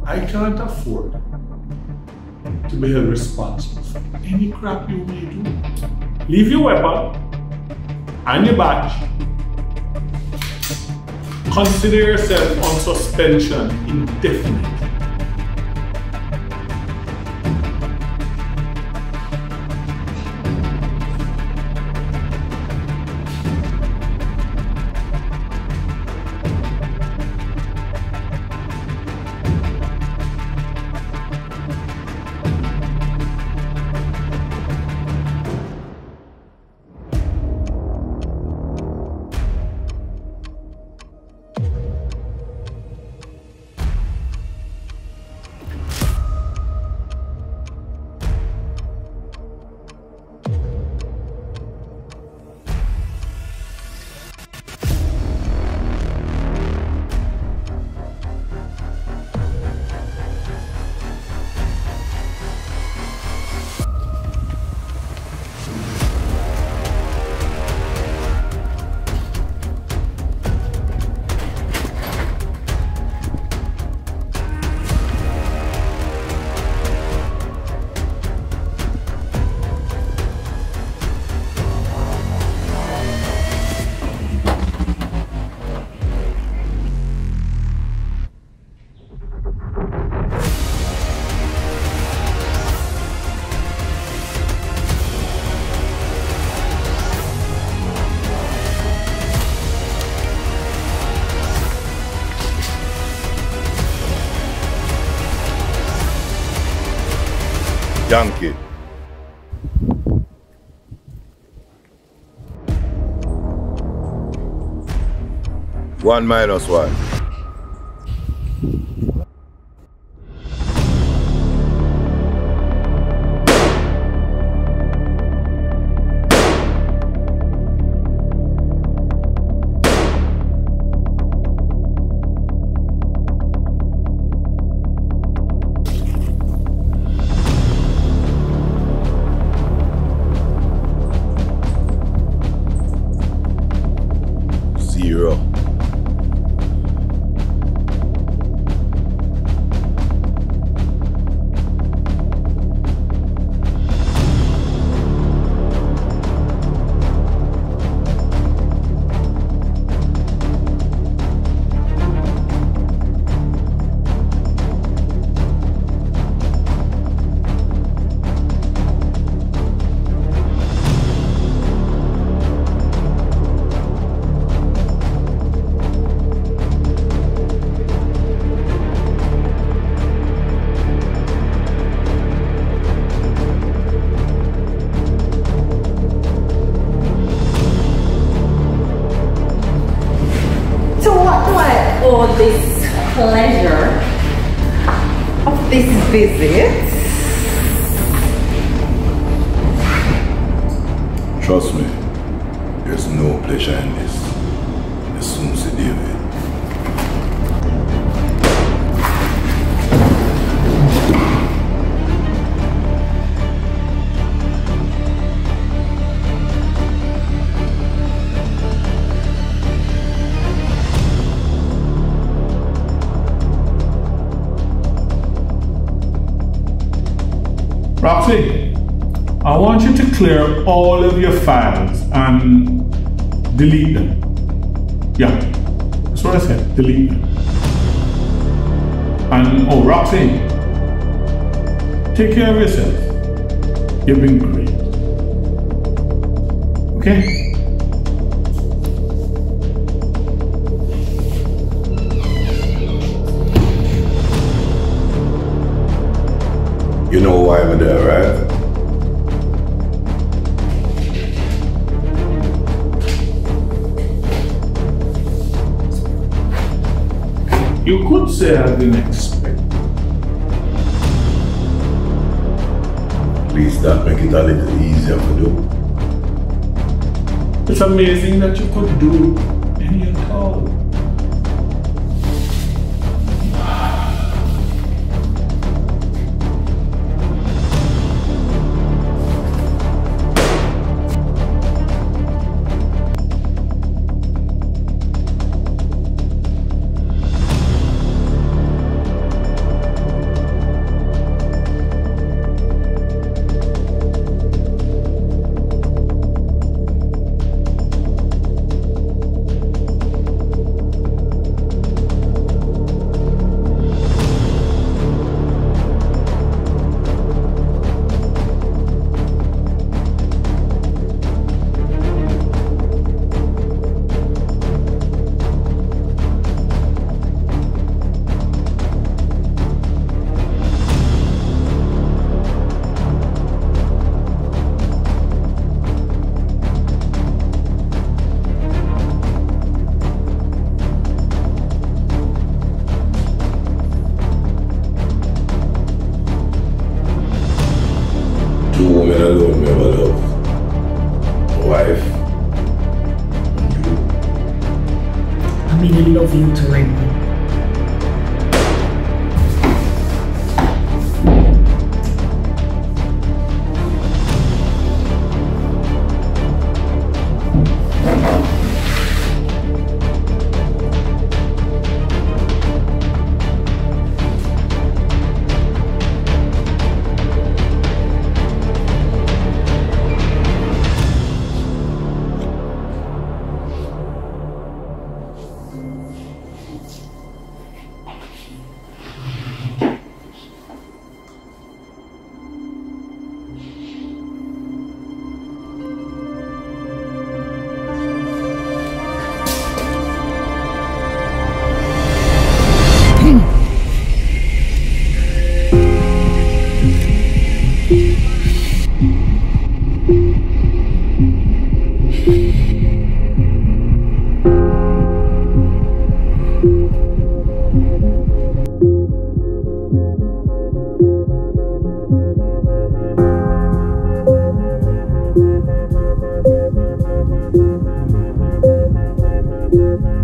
I can't afford to be held responsible for any crap you may do. Leave your weapon and your badge. Consider yourself on suspension indefinitely. Yankee. 1 minus 1. For this pleasure of this visit. Trust me, there's no pleasure in this. As soon as David. Roxy, I want you to clear all of your files and delete them. Yeah, that's what I said, delete them. And oh, Roxy, take care of yourself. You've been great. Okay? You know why I'm there, right? You could say I didn't expect. At least that make it a little easier to do. It's amazing that you could do any at all. you.